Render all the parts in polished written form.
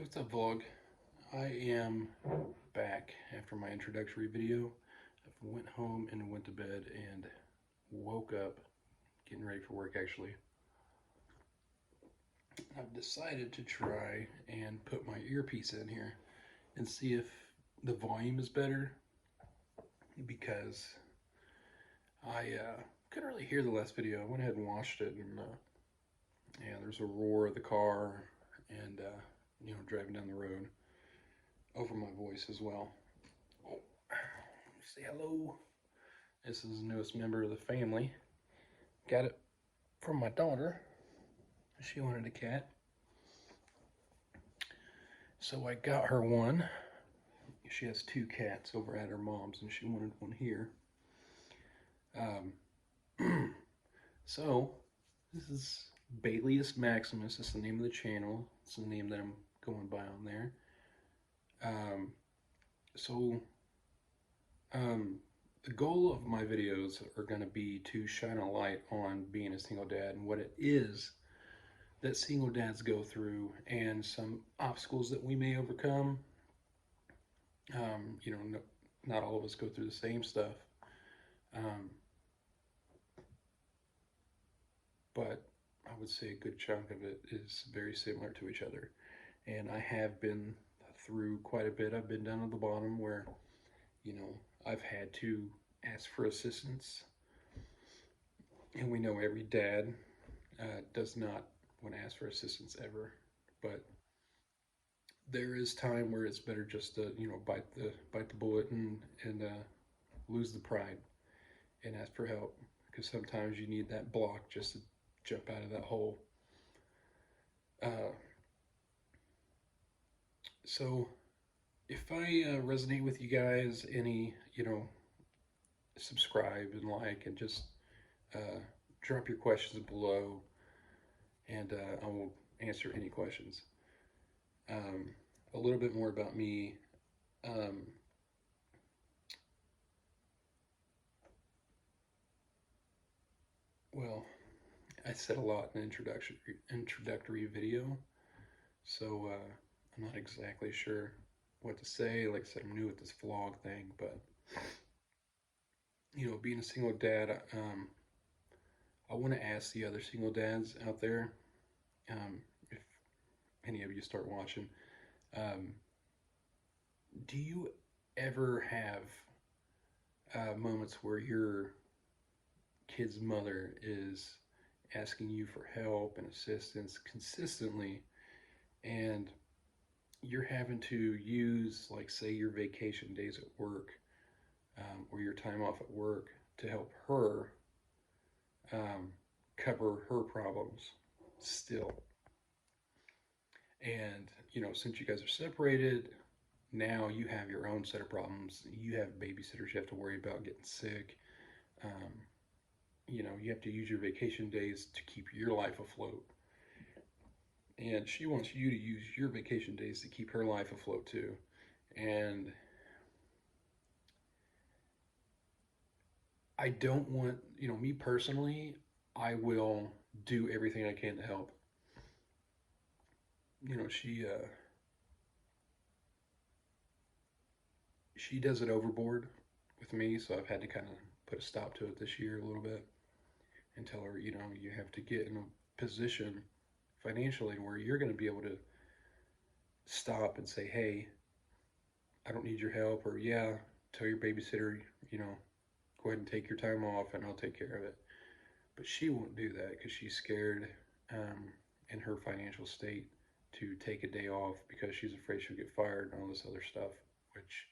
Hey, what's up, vlog? I am back after my introductory video. I went home and went to bed and woke up getting ready for work actually. I've decided to try and put my earpiece in here and see if the volume is better because I couldn't really hear the last video. I went ahead and watched it and yeah, there's a roar of the car and driving down the road over my voice as well. Oh, say hello. This is the newest member of the family. Got it from my daughter. She wanted a cat. So I got her one. She has two cats over at her mom's and she wanted one here. So this is Bailius Maximus. That's the name of the channel. It's the name that I'm going by on there. The goal of my videos are going to be to shine a light on being a single dad and what it is that single dads go through and some obstacles that we may overcome. Not all of us go through the same stuff. But I would say a good chunk of it is very similar to each other. And I have been through quite a bit. I've been down at the bottom where, I've had to ask for assistance. And we know every dad does not want to ask for assistance ever. But there is time where it's better just to, bite the bullet and lose the pride and ask for help. Because sometimes you need that block just to jump out of that hole. So if I resonate with you guys, subscribe and like, and just drop your questions below, and I will answer any questions. A little bit more about me. Well, I said a lot in the introductory video, so I'm not exactly sure what to say. Like I said, I'm new at this vlog thing, but being a single dad, I want to ask the other single dads out there, if any of you start watching, do you ever have moments where your kid's mother is asking you for help and assistance consistently, and you're having to use, like, say, your vacation days at work, or your time off at work to help her cover her problems still? And since you guys are separated, now you have your own set of problems. You have babysitters you have to worry about getting sick. You have to use your vacation days to keep your life afloat. And she wants you to use your vacation days to keep her life afloat too. And I don't want, me personally, I will do everything I can to help. She does it overboard with me, so I've had to kind of put a stop to it this year a little bit and tell her, you have to get in a position financially where you're going to be able to stop and say, hey, I don't need your help, or yeah, tell your babysitter, go ahead and take your time off and I'll take care of it. But she won't do that because she's scared in her financial state to take a day off because she's afraid she'll get fired and all this other stuff, which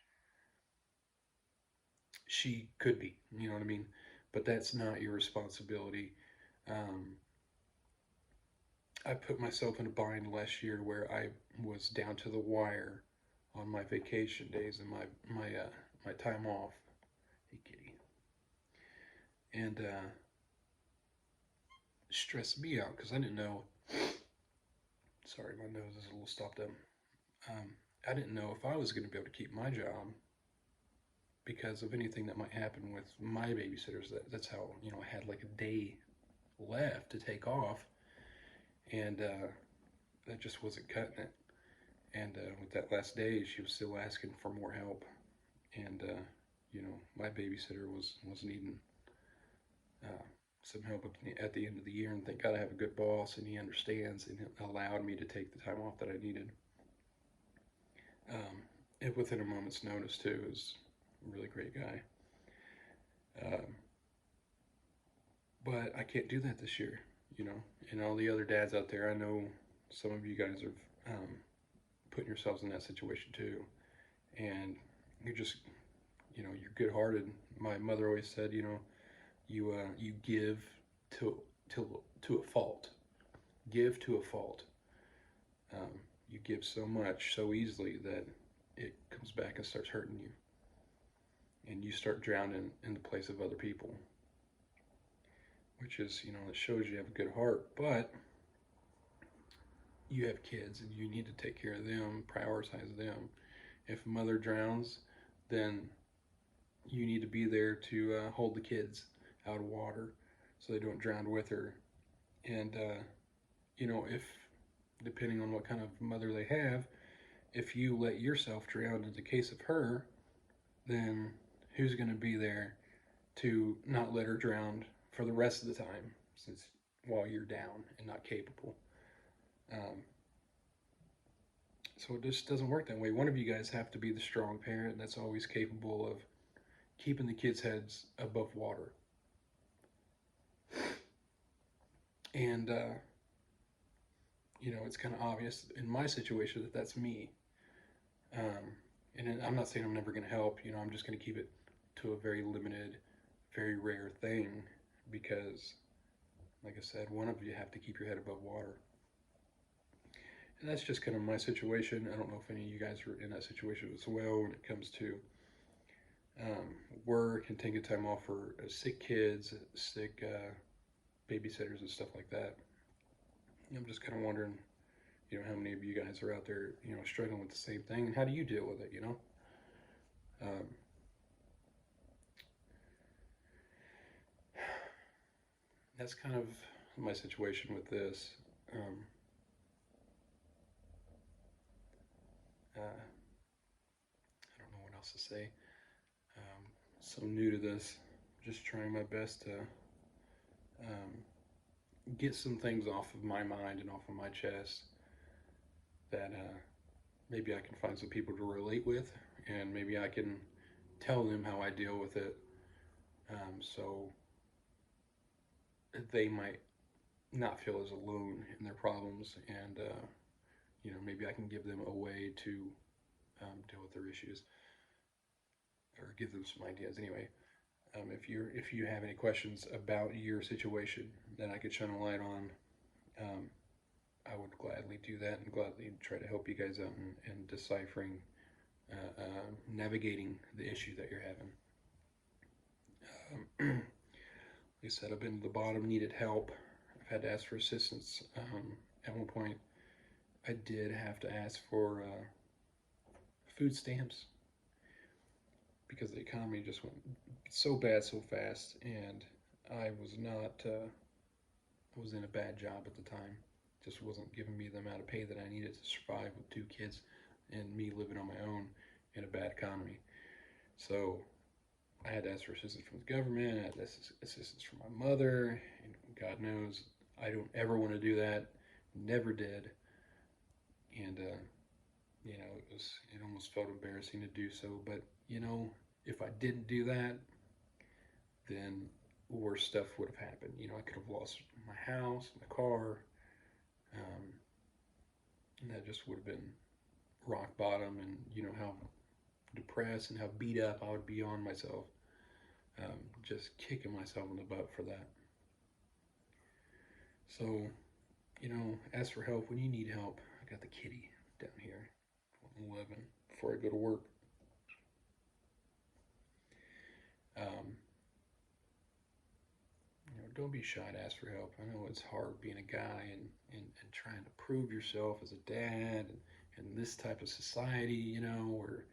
she could be, you know what I mean? But that's not your responsibility. I put myself in a bind last year where I was down to the wire on my vacation days and my time off. Hey, kitty. And stressed me out because I didn't know. Sorry, my nose is a little stopped up. I didn't know if I was going to be able to keep my job because of anything that might happen with my babysitters. That's how, I had like a day left to take off, and that just wasn't cutting it. And with that last day, she was still asking for more help. And my babysitter was needing uh, some help at the end of the year. And thank God I have a good boss, and he understands and allowed me to take the time off that I needed. And within a moment's notice too. Is a really great guy. Um, but I can't do that this year, you know. And all the other dads out there, I know some of you guys are putting yourselves in that situation too, and you're just, you're good-hearted. My mother always said, you give to to a fault. Give to a fault. Um, you give so much so easily that it comes back and starts hurting you, and you start drowning in the place of other people, which is, it shows you have a good heart, but you have kids and you need to take care of them, prioritize them. If mother drowns, then you need to be there to hold the kids out of water so they don't drown with her. And, if depending on what kind of mother they have, if you let yourself drown in the case of her, then who's going to be there to not let her drown for the rest of the time since while you're down and not capable? Um, so it just doesn't work that way. One of you guys have to be the strong parent that's always capable of keeping the kids' heads above water. And, it's kind of obvious in my situation that that's me. Um, and I'm not saying I'm never going to help, I'm just going to keep it to a very limited, very rare thing because, like I said, one of you have to keep your head above water. And that's just kind of my situation. I don't know if any of you guys are in that situation as well when it comes to work and taking time off for sick kids, sick babysitters, and stuff like that. I'm just kind of wondering, how many of you guys are out there, struggling with the same thing, and how do you deal with it, Um, that's kind of my situation with this. I don't know what else to say. Um, so new to this, just trying my best to um, get some things off of my mind and off of my chest that maybe I can find some people to relate with, and maybe I can tell them how I deal with it, so they might not feel as alone in their problems, and maybe I can give them a way to deal with their issues or give them some ideas. Anyway, if you have any questions about your situation that I could shine a light on, um, I would gladly do that and gladly try to help you guys out in deciphering, navigating the issue that you're having. Like I said, I've been to the bottom, needed help. I've had to ask for assistance. At one point, I did have to ask for food stamps because the economy just went so bad so fast, and I was not. I was in a bad job at the time. Just wasn't giving me the amount of pay that I needed to survive with two kids and me living on my own in a bad economy. So I had to ask for assistance from the government. I had to ask assistance from my mother, and God knows I don't ever want to do that. Never did. And it almost felt embarrassing to do so. But if I didn't do that, then worse stuff would have happened. I could have lost my house, my car, um, and that just would have been rock bottom. And how depressed and how beat up I would be on myself, just kicking myself in the butt for that. So, ask for help when you need help. I got the kitty down here, 11, before I go to work. Um, don't be shy to ask for help. I know it's hard being a guy and trying to prove yourself as a dad and this type of society, where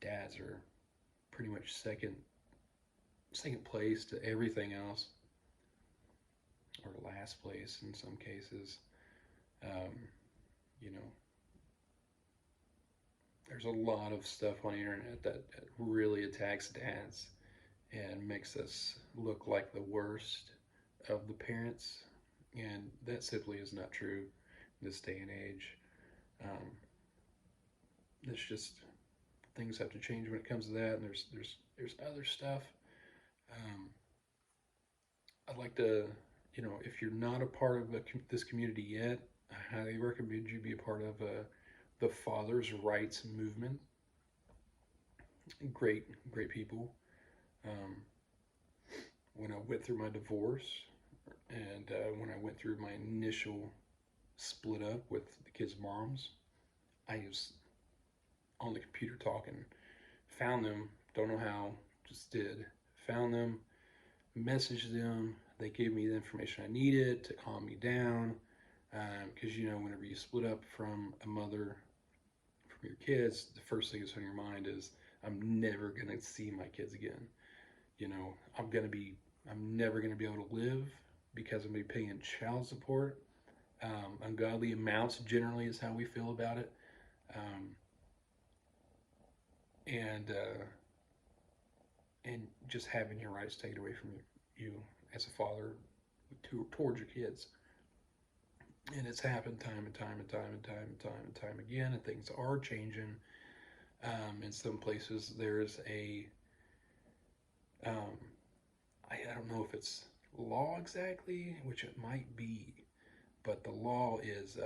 dads are pretty much second place to everything else, or last place in some cases. Um, you know, there's a lot of stuff on the internet that really attacks dads and makes us look like the worst of the parents, and that simply is not true in this day and age. Um, it's just things have to change when it comes to that, and there's other stuff. Um, I'd like to, if you're not a part of this community yet, I highly recommend you be a part of the fathers' rights movement. Great, great people. Um, when I went through my divorce, and when I went through my initial split up with the kids' moms, I was on the computer talking. Found them, don't know how, just did. Found them, messaged them. They gave me the information I needed to calm me down. Because, whenever you split up from a mother, from your kids, the first thing that's on your mind is, I'm never going to see my kids again. You know, I'm never going to be able to live because I'm going to be paying child support. Ungodly amounts generally is how we feel about it. Um, and and just having your rights taken away from you as a father towards your kids. And it's happened time and time and time and time and time and time again, and things are changing. In some places, there's um, I don't know if it's law exactly, which it might be, but the law is,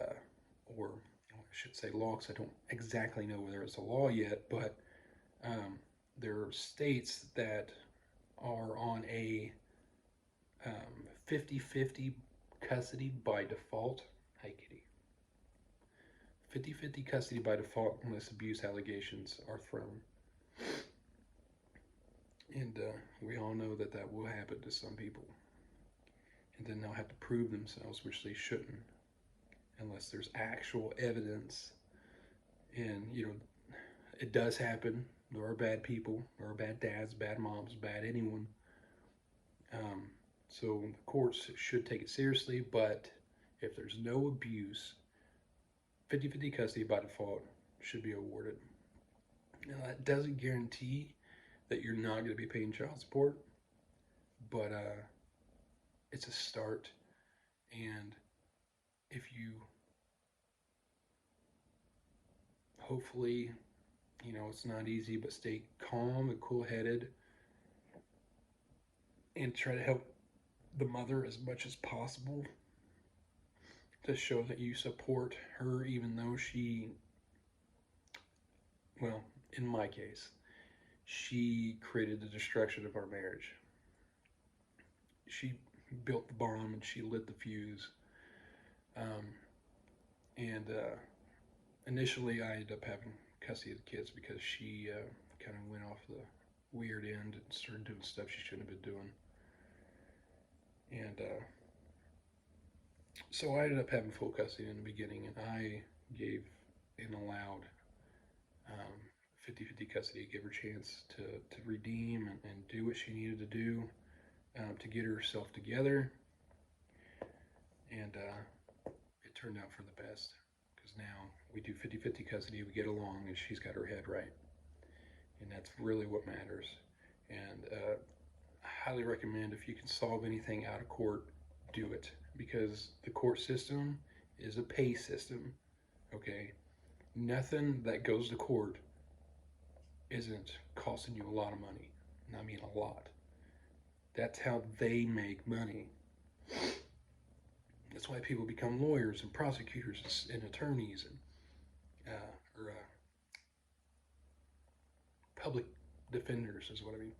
or I should say law because I don't exactly know whether it's a law yet, but um, there are states that are on a 50-50 custody by default. Hi, kitty. 50-50 custody by default unless abuse allegations are thrown. And we all know that that will happen to some people. And then they'll have to prove themselves, which they shouldn't, unless there's actual evidence. And, it does happen. There are bad people. There are bad dads, bad moms, bad anyone. So the courts should take it seriously, but if there's no abuse, 50-50 custody by default should be awarded. Now, that doesn't guarantee that you're not going to be paying child support, but it's a start. And if you hopefully, it's not easy, but stay calm and cool headed and try to help the mother as much as possible to show that you support her, even though well, in my case, she created the destruction of our marriage. She built the bomb and she lit the fuse. Um, and initially, I ended up having custody of the kids because she kind of went off the weird end and started doing stuff she shouldn't have been doing. And so I ended up having full custody in the beginning, and I gave and allowed 50-50 custody, give her a chance to redeem and do what she needed to do to get herself together. And it turned out for the best, because now we do 50-50 custody, we get along, and she's got her head right. And that's really what matters. And I highly recommend, if you can solve anything out of court, do it, because the court system is a pay system, okay? Nothing that goes to court isn't costing you a lot of money. And I mean a lot. That's how they make money. That's why people become lawyers and prosecutors and attorneys and or public defenders is what I mean.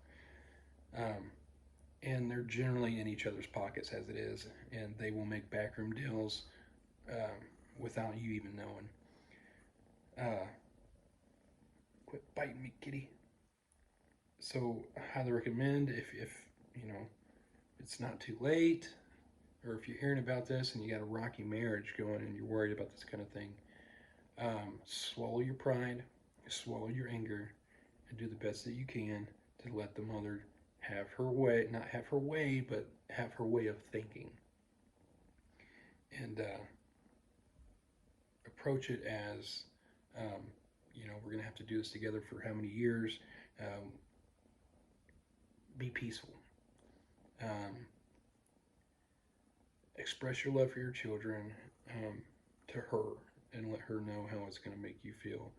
And they're generally in each other's pockets as it is, and they will make backroom deals without you even knowing. Quit biting me, kitty. So I highly recommend, if it's not too late, or if you're hearing about this and you got a rocky marriage going and you're worried about this kind of thing, swallow your pride, swallow your anger, and do the best that you can to let the mother have her way, not have her way, but have her way of thinking. And approach it as we're going to have to do this together for how many years. Um, be peaceful. Um, express your love for your children to her and let her know how it's going to make you feel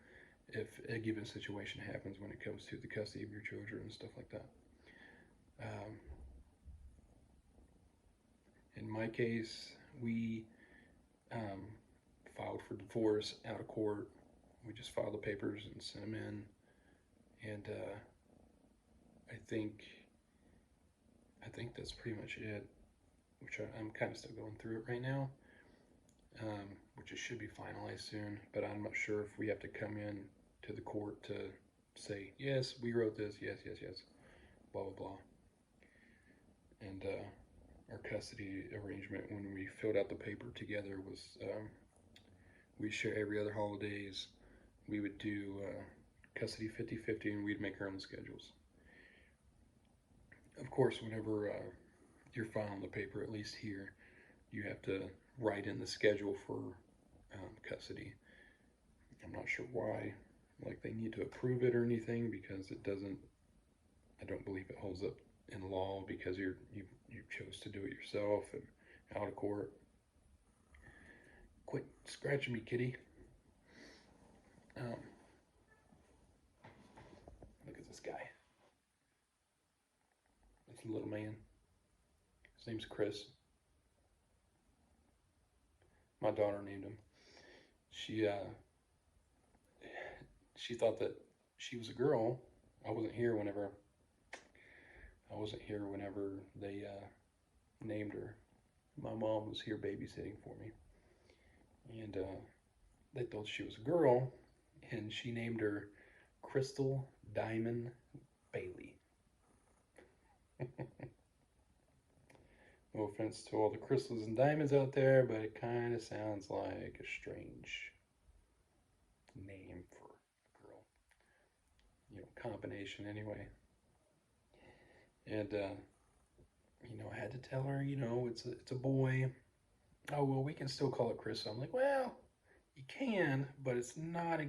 if a given situation happens when it comes to the custody of your children and stuff like that. Um, in my case, we um, filed for divorce out of court. We just filed the papers and sent them in, and I think that's pretty much it. Which I'm kind of still going through it right now, which it should be finalized soon. But I'm not sure if we have to come in to the court to say yes, we wrote this, yes, yes, yes, blah blah blah. And our custody arrangement when we filled out the paper together was we share every other holidays. We would do custody 50-50, and we'd make our own schedules. Of course, whenever you're filing the paper, at least here, you have to write in the schedule for custody. I'm not sure why, like they need to approve it or anything, because it doesn't. I don't believe it holds up in law because you chose to do it yourself and out of court. Quit scratching me, kitty. Um, Look at this guy. This little man. His name's Chris. My daughter named him. She she thought that she was a girl. I wasn't here whenever they named her. My mom was here babysitting for me, and they thought she was a girl, and she named her Crystal Diamond Bailey. No offense to all the crystals and diamonds out there, but it kind of sounds like a strange name for a girl. Combination anyway. And I had to tell her, it's a boy. Oh well, we can still call it Chris. So I'm like, well, you can, but it's um, not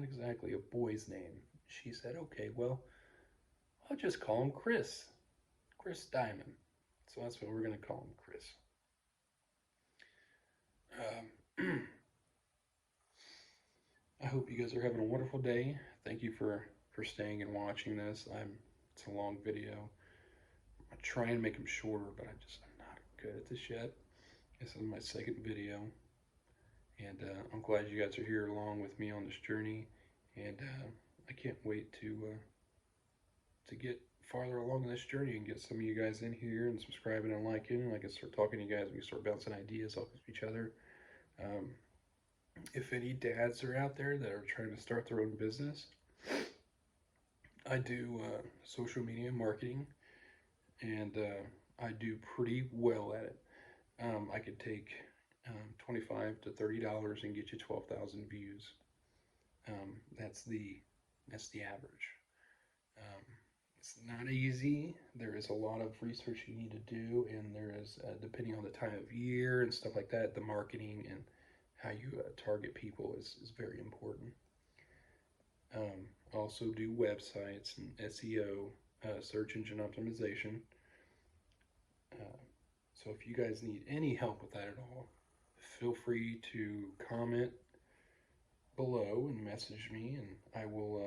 exactly a boy's name. She said, okay, well, I'll just call him Chris. Chris Diamond. So that's what we're going to call him, Chris. I hope you guys are having a wonderful day. Thank you for staying and watching this. It's a long video. I try and make them shorter, but I'm not good at this yet. This is my second video, and I'm glad you guys are here along with me on this journey. And I can't wait to get farther along in this journey and get some of you guys in here and subscribing and liking, and I can start talking to you guys. We can start bouncing ideas off of each other. If any dads are out there that are trying to start their own business, I do social media marketing, and I do pretty well at it. I could take $25 to $30 and get you 12,000 views. That's the average. It's not easy. There is a lot of research you need to do, and there is, depending on the time of year and stuff like that, the marketing and how you target people is very important. I also do websites and SEO, search engine optimization. So if you guys need any help with that at all, feel free to comment below and message me, and I will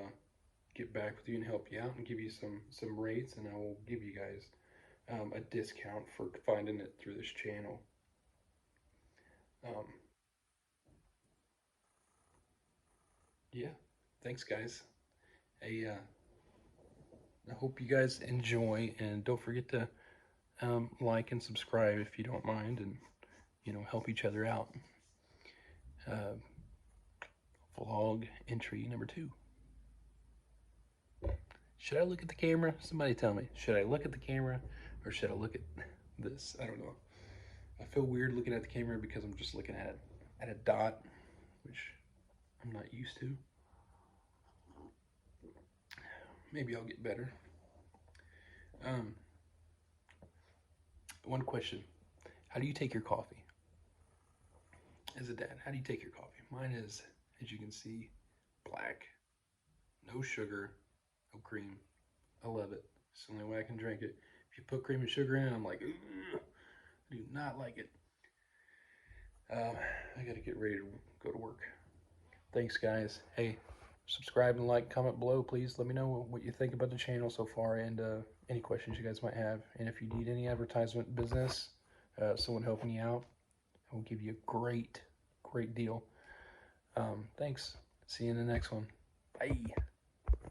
get back with you and help you out and give you some rates, and I will give you guys a discount for finding it through this channel. Yeah, thanks guys. Hey, I hope you guys enjoy, and don't forget to like and subscribe if you don't mind, and help each other out. Vlog entry number 2. Should I look at the camera? Somebody tell me. Should I look at the camera or should I look at this? I don't know. I feel weird looking at the camera because I'm just looking at a dot, which I'm not used to. Maybe I'll get better. One question. How do you take your coffee? as a dad, how do you take your coffee? Mine is, as you can see, black, no sugar, no cream. I love it. It's the only way I can drink it. If you put cream and sugar in it, I'm like, ugh, I do not like it. I gotta get ready to go to work. Thanks, guys. Hey, subscribe and like, comment below, please. Let me know what you think about the channel so far and any questions you guys might have. And if you need any advertisement business, someone helping you out, I will give you a great deal. Thanks. See you in the next one. Bye.